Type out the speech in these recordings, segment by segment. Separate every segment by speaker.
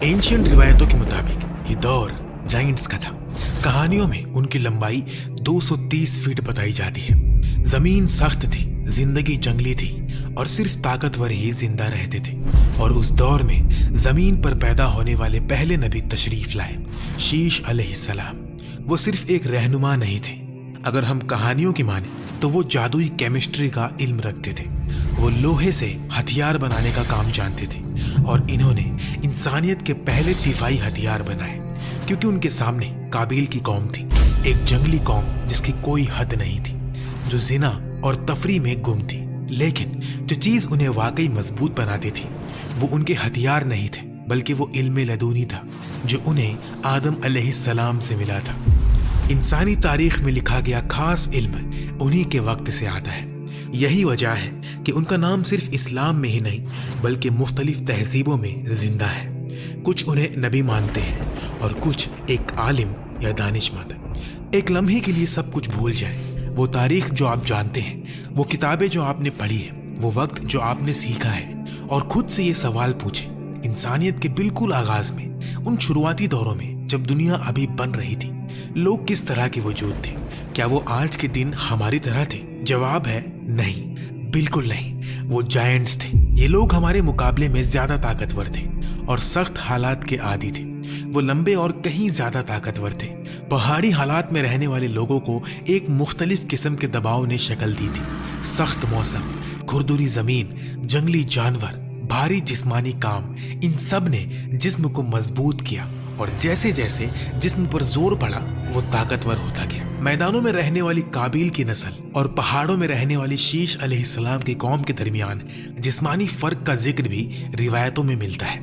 Speaker 1: Ancient रिवायतों के मुताबिक ये दौर जाइंट्स का था। कहानियों में उनकी लंबाई 230 फीट बताई जाती है। जमीन सख्त थी, जिंदगी जंगली थी और सिर्फ ताकतवर ही जिंदा रहते थे। और उस दौर में जमीन पर पैदा होने वाले पहले नबी तशरीफ लाए, शीश अलैहिस्सलाम। वो सिर्फ एक रहनुमा नहीं थे। अगर हम कहानियों की माने तो वो जादुई केमिस्ट्री का इल्म रखते थे। वो लोहे से हथियार बनाने का काम जानते थे और इन्होंने इंसानियत के पहले दिफाई हथियार बनाए, क्योंकि उनके सामने काबिल की कौम थी, एक जंगली कौम जिसकी कोई हद नहीं थी, जो जिना और तफरी में गुम थी। लेकिन जो चीज उन्हें वाकई मजबूत बनाती थी वो उनके हथियार नहीं थे, बल्कि वो इल्म लदूनी था जो उन्हें आदम अलैहिस्सलाम से मिला था। इंसानी तारीख में लिखा गया खास इल्म उन्हीं के वक्त से आता है। यही वजह है कि उनका नाम सिर्फ इस्लाम में ही नहीं बल्कि मुख्तलिफ तहजीबों में जिंदा है। कुछ उन्हें नबी मानते हैं और कुछ एक आलिम या दानिशमंद। एक लम्हे के लिए सब कुछ भूल जाएं। वो तारीख जो आप जानते हैं, वो किताबें जो आपने पढ़ी है, वो वक्त जो आपने सीखा है, और खुद से ये सवाल पूछें, इंसानियत के बिल्कुल आगाज में, उन शुरुआती दौरों में जब दुनिया अभी बन रही थी, लोग किस तरह के वजूद थे? क्या वो आज के दिन हमारी तरह थे? जवाब है नहीं, बिल्कुल नहीं। वो जायंट्स थे। ये लोग हमारे मुकाबले में ज्यादा ताकतवर थे और सख्त हालात के आदी थे। वो लंबे और कहीं ज्यादा ताकतवर थे। पहाड़ी हालात में रहने वाले लोगों को एक मुख्तलिफ किस्म के दबाव ने शक्ल दी थी। सख्त मौसम, खुरदुरी जमीन, जंगली जानवर, भारी जिस्मानी काम, इन सब ने जिस्म को मजबूत किया और जैसे जैसे जिस्म पर जोर पड़ा वो ताकतवर होता गया। मैदानों में रहने वाली काबिल की नस्ल और पहाड़ों में रहने वाली शीश अलैहिस्सलाम की कौम के दरमियान जिस्मानी फर्क का जिक्र भी रिवायतों में मिलता है।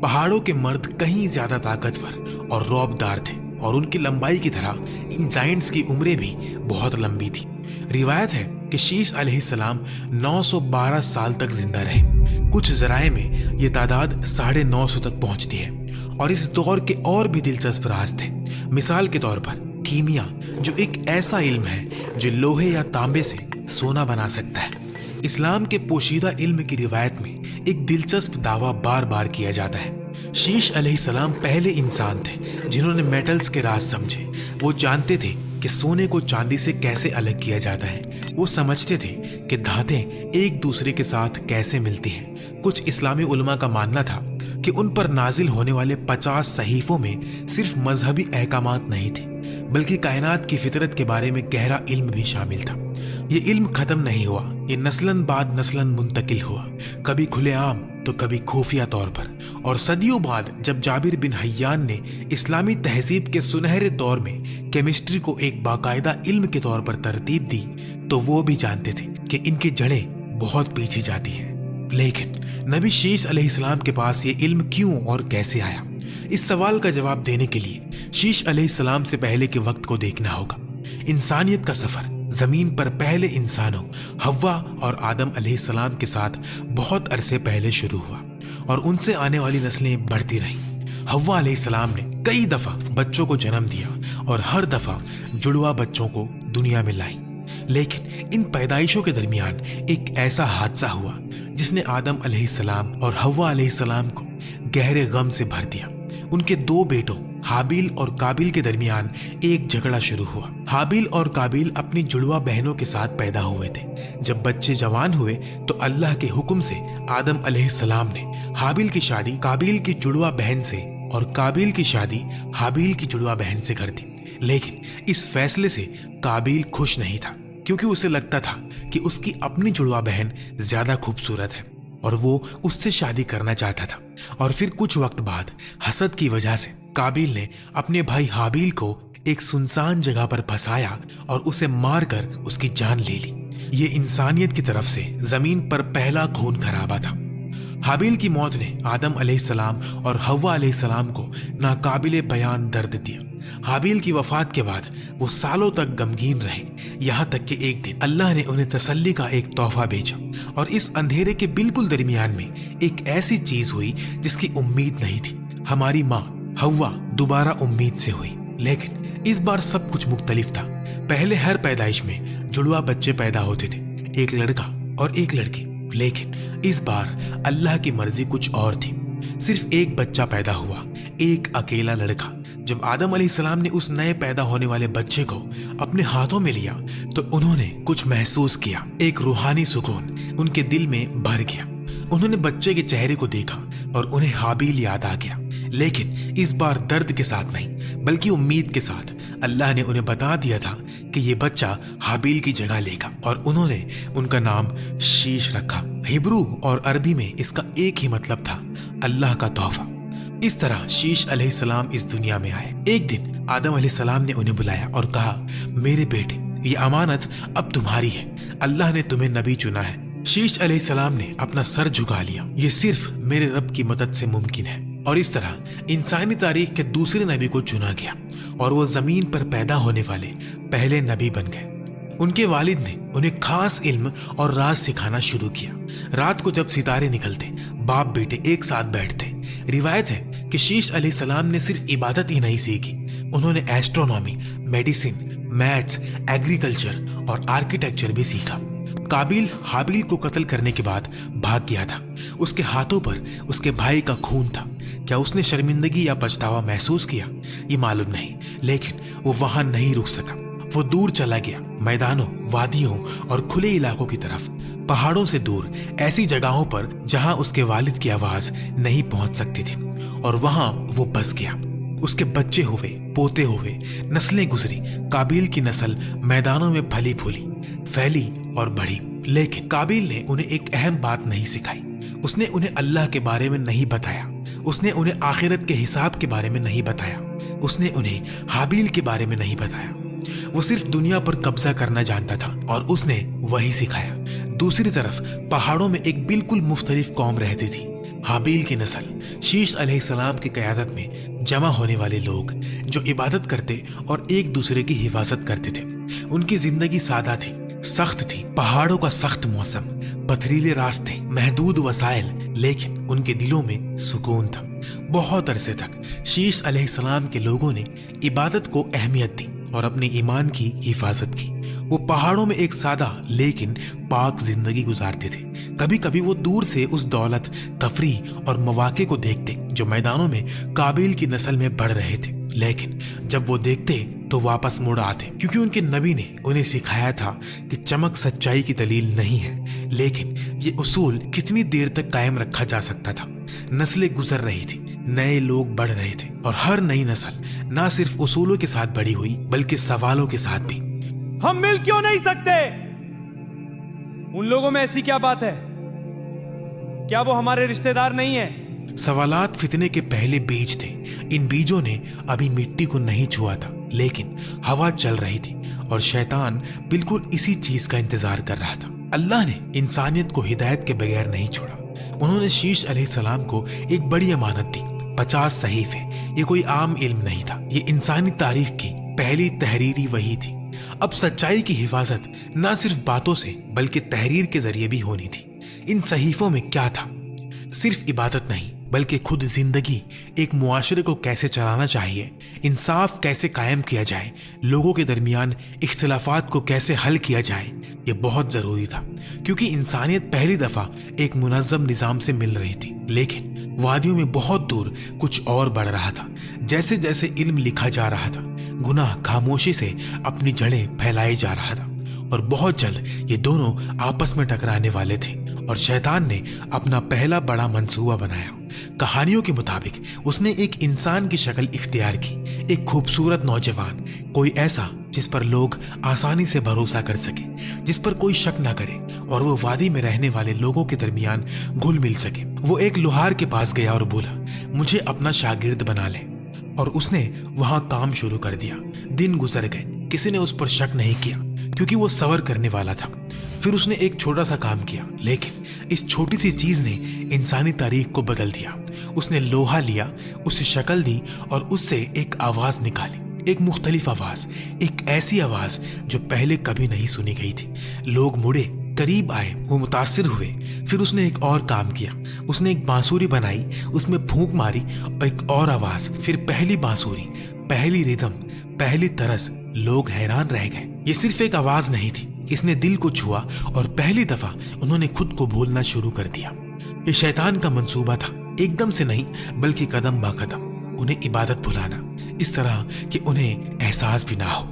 Speaker 1: पहाड़ों के मर्द कहीं ज्यादा ताकतवर और रौबदार थे और उनकी लंबाई की तरह इन जायंट्स की उम्रें भी बहुत लंबी थी। रिवायत है कि शीश अलैहिस्सलाम 912 साल तक जिंदा रहे। कुछ जराए में ये तादाद 950 तक पहुंचती है। और इस दौर के और भी दिलचस्प राज थे। मिसाल के तौर पर कीमिया, जो एक ऐसा इल्म है जो लोहे या तांबे से सोना बना सकता है। इस्लाम के पोशीदा इल्म की रिवायत में एक दिलचस्प दावा बार बार किया जाता है। शीश अलैहिस्सलाम पहले इंसान थे जिन्होंने मेटल्स के राज समझे। वो जानते थे कि सोने को चांदी से कैसे अलग किया जाता है। वो समझते थे कि धातें एक दूसरे के साथ कैसे मिलती हैं। कुछ इस्लामी उलमा का मानना था कि उन पर नाजिल होने वाले 50 सहीफों में सिर्फ मजहबी अहकामात नहीं थे, बल्कि कायनात की फितरत के बारे में गहरा इल्म भी शामिल था। ये इल्म खत्म नहीं हुआ, ये नस्लन बाद नस्लन मुंतकिल हुआ, कभी खुलेआम तो कभी खुफिया तौर पर। और सदियों बाद जब जाबिर बिन हय्यान ने इस्लामी तहजीब के सुनहरे दौर में केमिस्ट्री को एक बाकायदा इल्म के तौर पर तरतीब दी, तो वो भी जानते थे कि इनकी जड़ें बहुत पीछे जाती हैं। लेकिन नबी शीश अलैहिस्सलाम के पास ये इल्म क्यों और कैसे आया? इस सवाल का जवाब देने के लिए शीश अलैहिस्सलाम से पहले के वक्त को देखना होगा। इंसानियत का सफर जमीन पर पहले इंसानों हव्वा और आदम अलैहिस्सलाम के साथ बहुत अरसे पहले शुरू हुआ और उनसे आने वाली नस्लें बढ़ती रहीं। हव्वा अलैहिस्सलाम ने कई दफा बच्चों को जन्म दिया और हर दफा जुड़वा बच्चों को दुनिया में लाई। लेकिन इन पैदाइशों के दरमियान एक ऐसा हादसा हुआ जिसने आदम अलैहिस्सलाम और हव्वा अलैहिस्सलाम को गहरे गम से भर दिया। उनके दो बेटों हाबिल और काबिल के दरमियान एक झगड़ा शुरू हुआ। हाबिल और काबिल अपनी जुड़वा बहनों के साथ पैदा हुए थे। जब बच्चे जवान हुए तो अल्लाह के हुक्म से आदम अलैहिस्सलाम ने हाबिल की शादी काबिल की जुड़वा बहन से और काबिल की शादी हाबिल की जुड़वा बहन से कर दी। लेकिन इस फैसले से काबिल खुश नहीं था, क्योंकि उसे लगता था कि उसकी अपनी जुड़वा बहन ज्यादा खूबसूरत है और वो उससे शादी करना चाहता था। और फिर कुछ वक्त बाद हसद की वजह से काबिल ने अपने भाई हाबिल को एक सुनसान जगह पर फंसाया और उसे मारकर उसकी जान ले ली। ये इंसानियत की तरफ से जमीन पर पहला खून खराबा था। हाबिल की मौत ने आदम अलैहिस्सलाम और हव्वा अलैहिस्सलाम को नाकाबिले बयान दर्द दिया। हाबिल की वफात के बाद वो सालों तक गमगीन रहे, यहाँ तक कि एक दिन अल्लाह ने उन्हें तसल्ली का एक तोहफा भेजा। और इस अंधेरे के बिल्कुल दरमियान में एक ऐसी चीज हुई जिसकी उम्मीद नहीं थी। हमारी माँ हव्वा दोबारा उम्मीद से हुई, लेकिन इस बार सब कुछ मुख्तलिफ था। पहले हर पैदाइश में जुड़वा बच्चे पैदा होते थे, एक लड़का और एक लड़की। लेकिन इस बार अल्लाह की मर्जी कुछ और थी। सिर्फ एक बच्चा पैदा हुआ, एक अकेला लड़का। जब आदम अलैहिस्सलाम ने उस नए पैदा होने वाले बच्चे को अपने हाथों में लिया तो उन्होंने कुछ महसूस किया। एक रूहानी सुकून उनके दिल में भर गया। उन्होंने बच्चे के चेहरे को देखा और उन्हें हाबील याद आ गया, लेकिन इस बार दर्द के साथ नहीं बल्कि उम्मीद के साथ। अल्लाह ने उन्हें बता दिया था कि ये बच्चा हाबील की जगह लेगा और उन्होंने उनका नाम शीश रखा। हिब्रू और अरबी में इसका एक ही मतलब था, अल्लाह का तोहफा। इस तरह शीश अलैहिस्सलाम इस दुनिया में आए। एक दिन आदम अलैहिस्सलाम ने उन्हें बुलाया और कहा, मेरे बेटे, ये अमानत अब तुम्हारी है। अल्लाह ने तुम्हें नबी चुना है। शीश अलैहिस्सलाम ने अपना सर झुका लिया। ये सिर्फ मेरे रब की मदद से मुमकिन है। और इस तरह इंसानी तारीख के दूसरे नबी को चुना गया और वो जमीन पर पैदा होने वाले पहले नबी बन गए। उनके वालिद ने उन्हें खास इल्म और राज सिखाना शुरू किया। रात को जब सितारे निकलते, बाप बेटे एक साथ बैठते। रिवायत है कि शीश अलैहिस्सलाम ने सिर्फ इबादत ही नहीं सीखी, उन्होंने एस्ट्रोनॉमी, मेडिसिन, मैथ्स, एग्रीकल्चर और आर्किटेक्चर भी सीखा। काबिल हाबील को कत्ल करने के बाद भाग गया था। उसके हाथों पर उसके भाई का खून था। क्या उसने शर्मिंदगी या पछतावा महसूस किया, ये मालूम नहीं, लेकिन वो वहां नहीं रुक सका। वो दूर चला गया, मैदानों, वादियों और खुले इलाकों की तरफ, पहाड़ों से दूर, ऐसी जगहों पर जहां उसके वालिद की आवाज नहीं पहुंच सकती थी। और वहां वो बस गया। उसके बच्चे हुए, पोते हुए, नस्लें गुजरी। काबिल की नस्ल मैदानों में फली फूली, फैली और बढ़ी। लेकिन काबिल ने उन्हें एक अहम बात नहीं सिखाई। उसने उन्हें अल्लाह के बारे में नहीं बताया। उसने उन्हें आखिरत के हिसाब के बारे में नहीं बताया। उसने उन्हें हाबील के बारे में नहीं बताया। वो सिर्फ दुनिया पर कब्जा करना जानता था और उसने वही सिखाया। दूसरी तरफ पहाड़ों में एक बिल्कुल मुख्तलिफ कौम रहती थी, हाबील की नस्ल। शीश अलैहिस्सलाम की क़यादत में जमा होने वाले लोग जो इबादत करते और एक दूसरे की हिफाजत करते थे। उनकी जिंदगी सादा थी, सख्त थी। पहाड़ों का सख्त मौसम, पथरीले रास्ते, महदूद वसाइल, लेकिन उनके दिलों में सुकून था। बहुत अरसे तक शीश अलैहिस्सलाम के लोगों ने इबादत को अहमियत दी और अपने ईमान की हिफाजत की। वो पहाड़ों में एक सादा लेकिन पाक जिंदगी गुजारते थे। कभी कभी वो दूर से उस दौलत, तफरीह और मौके को देखते जो मैदानों में काबिल की नस्ल में बढ़ रहे थे, लेकिन जब वो देखते तो वापस मुड़ आते, क्योंकि उनके नबी ने उन्हें सिखाया था कि चमक सच्चाई की दलील नहीं है, लेकिन ये उसूल कितनी देर तक कायम रखा जा सकता था। नस्लें गुजर रही थी, नए लोग बढ़ रहे थे और हर नई नस्ल ना सिर्फ उसूलों के साथ बड़ी हुई बल्कि सवालों के साथ भी।
Speaker 2: हम मिल क्यों नहीं सकते? उन लोगों में ऐसी क्या बात है? क्या वो हमारे रिश्तेदार नहीं है?
Speaker 1: सवालात फितने के पहले बीज थे। इन बीजों ने अभी मिट्टी को नहीं छुआ था, लेकिन हवा चल रही थी और शैतान बिल्कुल इसी चीज का इंतजार कर रहा था। अल्लाह ने इंसानियत को हिदायत के बगैर नहीं छोड़ा। उन्होंने शीश अलैहिस्सलाम को एक बड़ी अमानत दी, 50 सहीफे। ये कोई आम इल्म नहीं था, ये इंसानी तारीख की पहली तहरीरी वही थी। अब सच्चाई की हिफाजत न सिर्फ बातों से बल्कि तहरीर के जरिए भी होनी थी। इन सहीफों में क्या था? सिर्फ इबादत नहीं बल्कि खुद जिंदगी, एक मुआशरे को कैसे चलाना चाहिए, इंसाफ कैसे कायम किया जाए, लोगों के दरमियान इख्तिलाफात को कैसे हल किया जाए, ये बहुत जरूरी था। क्योंकि इंसानियत पहली दफा एक मुनज़्ज़म निज़ाम से मिल रही थी, लेकिन वादियों में बहुत दूर कुछ और बढ़ रहा था। जैसे जैसे इल्म लिखा जा रहा था, गुनाह खामोशी से अपनी जड़ें फैलाए जा रहा था और बहुत जल्द ये दोनों आपस में टकराने वाले थे। और शैतान ने अपना पहला बड़ा मंसूबा बनाया। कहानियों के मुताबिक उसने एक इंसान की शक्ल इख्तियार की, एक खूबसूरत नौजवान, कोई ऐसा जिस पर लोग आसानी से भरोसा कर सके, जिस पर कोई शक ना करे और वो वादी में रहने वाले लोगों के दरमियान घुल मिल सके। वो एक लोहार के पास गया और बोला, मुझे अपना शागिर्द बना ले। और उसने वहां काम शुरू कर दिया। दिन गुजर गए, किसी ने उस पर शक नहीं किया क्योंकि वो सबर करने वाला था। फिर उसने एक छोटा सा काम किया, लेकिन इस छोटी सी चीज ने इंसानी तारीख को बदल दिया। उसने लोहा लिया, उसे शक्ल दी और उससे एक आवाज निकाली, एक मुख्तलिफ आवाज, एक ऐसी आवाज जो पहले कभी नहीं सुनी गई थी। लोग मुड़े, करीब आए, वो मुतासिर हुए। फिर उसने एक और काम किया, उसने एक बांसुरी बनाई, उसमें फूंक मारी, एक और आवाज, फिर पहली बांसुरी, पहली रिदम, पहली तरस। लोग हैरान रह गए। ये सिर्फ एक आवाज नहीं थी, इसने दिल को छुआ और पहली दफा उन्होंने खुद को भूलना शुरू कर दिया। ये शैतान का मंसूबा था, एकदम से नहीं बल्कि कदम बा कदम उन्हें इबादत भुलाना, इस तरह कि उन्हें एहसास भी ना हो।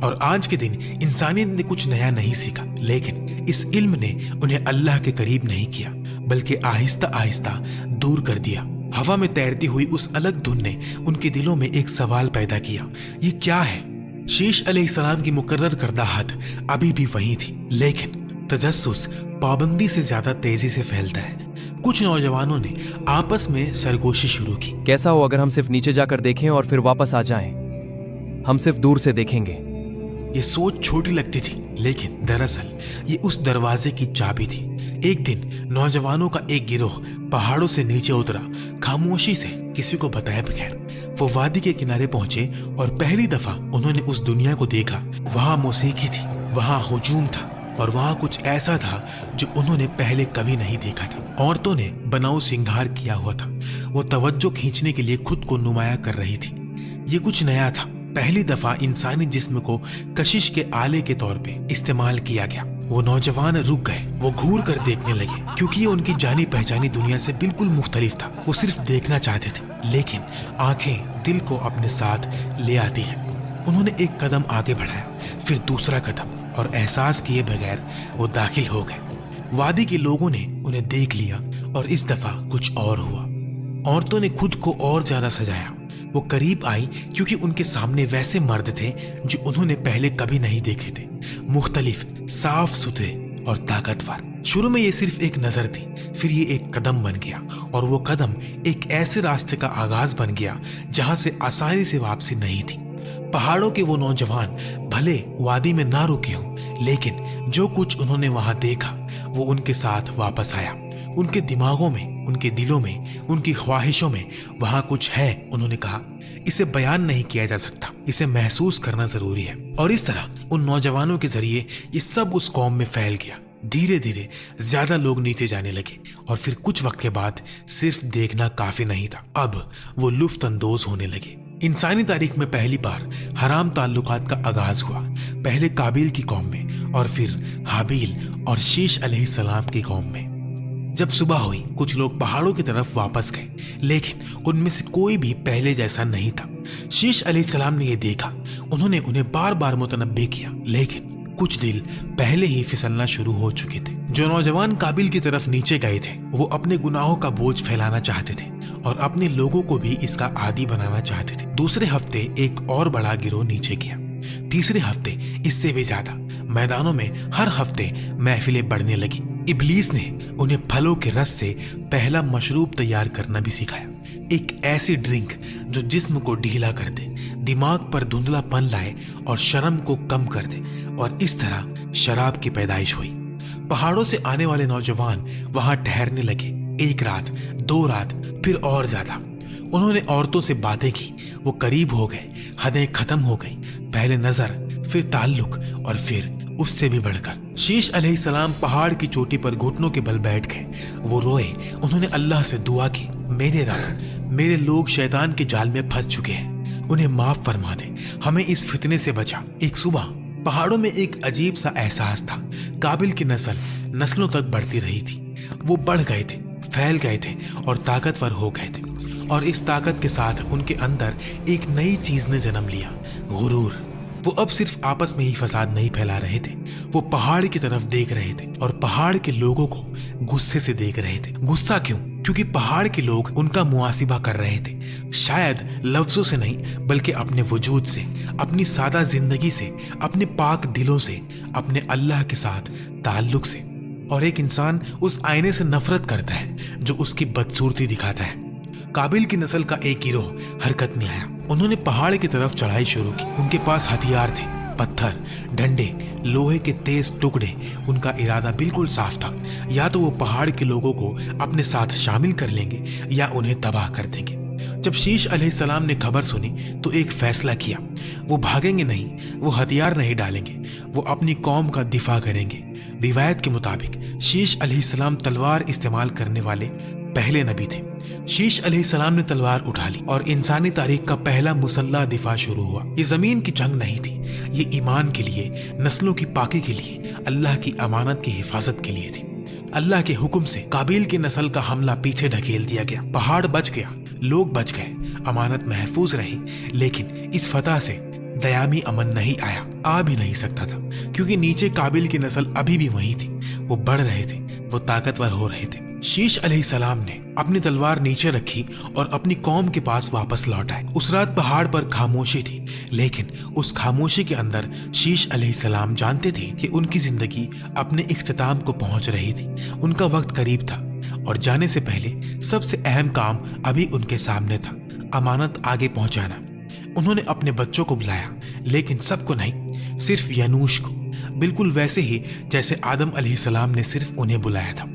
Speaker 1: और आज के दिन इंसानियत ने कुछ नया नहीं सीखा, लेकिन इस इल्म ने उन्हें अल्लाह के करीब नहीं किया बल्कि आहिस्ता आहिस्ता दूर कर दिया। हवा में तैरती हुई उस अलग धुन ने उनके दिलों में एक सवाल पैदा किया, ये क्या है? शीश अलैहिस्सलाम की मुकर्रर करदा हद अभी भी वही थी, लेकिन तजस्सुस पाबंदी से ज्यादा तेजी से फैलता है। कुछ नौजवानों ने आपस में सरगोशी शुरू की।
Speaker 3: कैसा हो अगर हम सिर्फ नीचे जाकर देखें और फिर वापस आ जाएं? हम सिर्फ दूर से देखेंगे।
Speaker 1: ये सोच छोटी लगती थी, लेकिन दरअसल ये उस दरवाजे की चाबी थी। एक दिन नौजवानों का एक गिरोह पहाड़ों से नीचे उतरा, खामोशी से किसी को बताए बगैर। वो वादी के किनारे पहुंचे और पहली दफा उन्होंने उस दुनिया को देखा। वहां मौसीकी थी, वहां हुजूम था और वहां कुछ ऐसा था जो उन्होंने पहले कभी नहीं देखा था। औरतों ने बनाऊ श्रृंगार किया हुआ था, वो तवज्जो खींचने के लिए खुद को नुमाया कर रही थी। ये कुछ नया था, पहली दफा इंसानी जिस्म को कशिश के आले के तौर पे इस्तेमाल किया गया। वो नौजवान रुक गए, वो घूर कर देखने लगे, क्योंकि ये उनकी जानी पहचानी दुनिया से बिल्कुल मुख्तलिफ था। वो सिर्फ देखना चाहते थे, लेकिन आंखें दिल को अपने साथ ले आती हैं। उन्होंने एक कदम आगे बढ़ाया, फिर दूसरा कदम, और एहसास किए बगैर वो दाखिल हो गए। वादी के लोगों ने उन्हें देख लिया और इस दफा कुछ और हुआ। औरतों ने खुद को और ज्यादा सजाया। वो करीब आई क्योंकि उनके सामने वैसे मर्द थे जो उन्होंने पहले कभी नहीं देखे थे, मुख्तलिफ, साफ सुथरे और ताकतवर। शुरू में ये सिर्फ एक नजर थी, फिर ये एक कदम बन गया और वो कदम एक ऐसे रास्ते का आगाज बन गया जहां से आसानी से वापसी नहीं थी। पहाड़ों के वो नौजवान भले वादी में ना रुके हों, लेकिन जो कुछ उन्होंने वहां देखा वो उनके साथ वापस आया। उनके दिमागों में, उनके दिलों में, उनकी ख्वाहिशों में वहां कुछ है। उन्होंने कहा, इसे बयान नहीं किया जा सकता, इसे महसूस करना जरूरी है। और इस तरह उन नौजवानों के जरिए ये सब उस कौम में फैल गया। धीरे धीरे ज्यादा लोग नीचे जाने लगे और फिर कुछ वक्त के बाद सिर्फ देखना काफी नहीं था, अब वो लुफ्त अंदोज होने लगे। इंसानी तारीख में पहली बार हराम ताल्लुकात का आगाज हुआ, पहले काबिल की कौम में और फिर हाबील और शीश अलैहिस्सलाम की कौम में। जब सुबह हुई, कुछ लोग पहाड़ों की तरफ वापस गए, लेकिन उनमें से कोई भी पहले जैसा नहीं था। शीश अलैहिस्सलाम ने यह देखा, उन्होंने उन्हें बार बार मुतनब्बे किया, लेकिन कुछ दिल पहले ही फिसलना शुरू हो चुके थे। जो नौजवान काबिल की तरफ नीचे गए थे, वो अपने गुनाहों का बोझ फैलाना चाहते थे और अपने लोगों को भी इसका आदी बनाना चाहते थे। दूसरे हफ्ते एक और बड़ा गिरोह नीचे गया, तीसरे हफ्ते इससे भी ज्यादा। मैदानों में हर हफ्ते महफिलें बढ़ने लगी। इब्लीस ने उन्हें फलों के रस से पहला मशरूब तैयार करना भी सिखाया, एक ऐसी ड्रिंक जो जिस्म को ढीला कर दे, दिमाग पर धुंधलापन लाए और शर्म को कम कर दे। और इस तरह शराब की पैदाइश हुई। पहाड़ों से आने वाले नौजवान वहां ठहरने लगे, एक रात, 2 रात, फिर और ज्यादा। उन्होंने औरतों से बातें की, वो करीब हो गए, हदें खत्म हो गई, पहले नजर, फिर ताल्लुक और फिर उससे भी बढ़कर। शीश अलैहिस्सलाम पहाड़ की चोटी पर घुटनों के बल बैठ गए। वो रोए, उन्होंने अल्लाह से दुआ की, मेरे रब, मेरे लोग शैतान के जाल में फंस चुके हैं, उन्हें माफ फरमा दे, हमें इस फितने से बचा। एक सुबह पहाड़ों में एक अजीब सा एहसास था, काबिल की नस्ल नस्लों तक बढ़ती रही थी। वो बढ़ गए थे, फैल गए थे और ताकतवर हो गए थे। और इस ताकत के साथ उनके अंदर एक नई चीज ने जन्म लिया, गुरूर। वो अब सिर्फ आपस में ही फसाद नहीं फैला रहे थे, वो पहाड़ की तरफ देख रहे थे और पहाड़ के लोगों को गुस्से से देख रहे थे। गुस्सा क्यों? क्योंकि पहाड़ के लोग उनका मुआसिबा कर रहे थे, शायद लफ्जों से नहीं बल्कि अपने वजूद से, अपनी सादा जिंदगी से, अपने पाक दिलों से, अपने अल्लाह के साथ ताल्लुक से। और एक इंसान उस आईने से नफरत करता है जो उसकी बदसूरती दिखाता है। काबिल की नस्ल का एक गिरोह हरकत में आया। उन्होंने पहाड़ की तरफ चढ़ाई शुरू की। उनके पास हथियार थे, पत्थर, डंडे, लोहे के तेज टुकड़े। उनका इरादा बिल्कुल साफ था, या तो वो पहाड़ के लोगों को अपने साथ शामिल कर लेंगे या उन्हें तबाह कर देंगे। जब शीश अलैहिस्सलाम ने खबर सुनी तो एक फैसला किया, वो भागेंगे नहीं, वो हथियार नहीं डालेंगे, वो अपनी कौम का दिफा करेंगे। रिवायत के मुताबिक शीश अलैहिस्सलाम तलवार इस्तेमाल करने वाले पहले नबी थे। शीश अलैहिस्सलाम ने तलवार उठा ली और इंसानी तारीख का पहला मुसल्ला दिफा शुरू हुआ। ये जमीन की जंग नहीं थी, ये ईमान के लिए, नस्लों की पाकी के लिए, अल्लाह की अमानत की हिफाजत के लिए थी। अल्लाह के हुक्म से काबिल की नस्ल का हमला पीछे ढकेल दिया गया। पहाड़ बच गया, लोग बच गए, अमानत महफूज रही, लेकिन इस फतह से दयामी अमन नहीं आया, आ भी नहीं सकता था, क्योंकि नीचे काबिल की नस्ल अभी भी वही थी। वो बढ़ रहे थे, वो ताकतवर हो रहे थे। शीश अलैहिस्सलाम ने अपनी तलवार नीचे रखी और अपनी कौम के पास वापस लौट आए। उस रात पहाड़ पर खामोशी थी, लेकिन उस खामोशी के अंदर शीश अलैहिस्सलाम जानते थे कि उनकी जिंदगी अपने इख्तिताम को पहुंच रही थी। उनका वक्त करीब था और जाने से पहले सबसे अहम काम अभी उनके सामने था, अमानत आगे पहुंचाना। उन्होंने अपने बच्चों को बुलाया, लेकिन सबको नहीं, सिर्फ यनूश को, बिल्कुल वैसे ही जैसे आदम अलैहिस्सलाम ने सिर्फ उन्हें बुलाया था।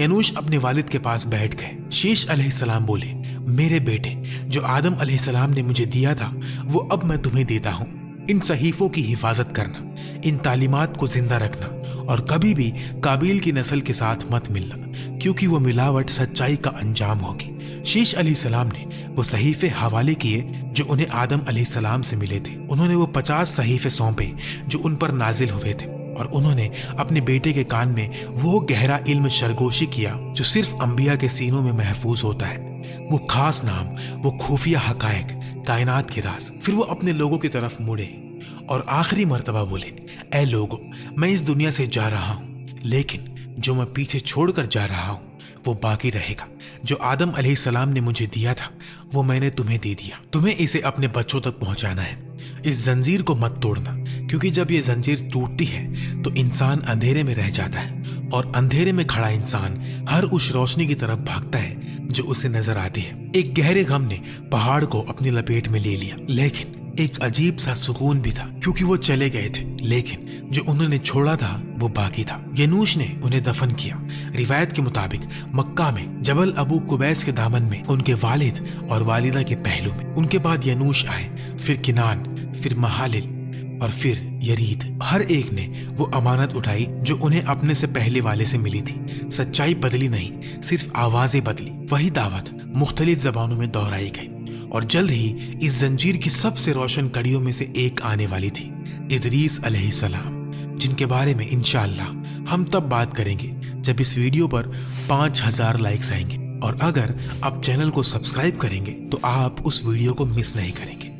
Speaker 1: यनूश अपने वालिद के पास बैठ गए। शीश अलैहिस्सलाम बोले, मेरे बेटे, जो आदम अलैहिस्सलाम ने मुझे दिया था वो अब मैं तुम्हें देता हूँ। इन सहीफों की हिफाजत करना, इन तालीमात को जिंदा रखना और कभी भी काबिल की नस्ल के साथ मत मिलना, क्योंकि वो मिलावट सच्चाई का अंजाम होगी। शीश अलैहिस्सलाम ने वो सहीफे हवाले किए जो उन्हें आदम अलैहिस्सलाम से मिले थे। उन्होंने वो 50 सहीफे सौंपे जो उन पर नाजिल हुए थे, और उन्होंने अपने बेटे के कान में वो गहरा इल्म शरगोशी किया जो सिर्फ अंबिया के सीनों में महफूज होता है, वो खास नाम, वो खुफिया हकायक, कायनात के राज। फिर वो अपने लोगों की तरफ मुड़े और आखिरी मर्तबा बोले, ऐ लोगों, मैं इस दुनिया से जा रहा हूँ, लेकिन जो मैं पीछे छोड़कर जा रहा हूँ वो बाकी रहेगा। जो आदम अलैहिस्सलाम ने मुझे दिया था वो मैंने तुम्हें दे दिया। तुम्हें इसे अपने बच्चों तक पहुंचाना है। इस जंजीर को मत तोड़ना, क्योंकि जब ये जंजीर टूटती है तो इंसान अंधेरे में रह जाता है, और अंधेरे में खड़ा इंसान हर उस रोशनी की तरफ भागता है जो उसे नजर आती है। एक गहरे गम ने पहाड़ को अपनी लपेट में ले लिया, लेकिन एक अजीब सा सुकून भी था, क्योंकि वो चले गए थे, लेकिन जो उन्होंने छोड़ा था वो बाकी था। यनूश ने उन्हें दफन किया। रिवायत के मुताबिक मक्का में जबल अबू कुबैस के दामन में उनके वालिद और वालिदा के पहलू में। उनके बाद यनूश आए, फिर किनान, फिर महालिल और फिर यरीद। हर एक ने वो अमानत उठाई जो उन्हें अपने से पहले वाले से मिली थी। सच्चाई बदली नहीं, सिर्फ आवाजें बदली। वही दावत मुख्तलिफ जबानों में दोहराई गई, और जल्द ही इस जंजीर की सबसे रोशन कड़ियों में से एक आने वाली थी, इदरीस अलैहिस्सलाम, जिनके बारे में इंशाअल्लाह हम तब बात करेंगे जब इस वीडियो पर 5000 लाइक्स आएंगे। और अगर आप चैनल को सब्सक्राइब करेंगे तो आप उस वीडियो को मिस नहीं करेंगे।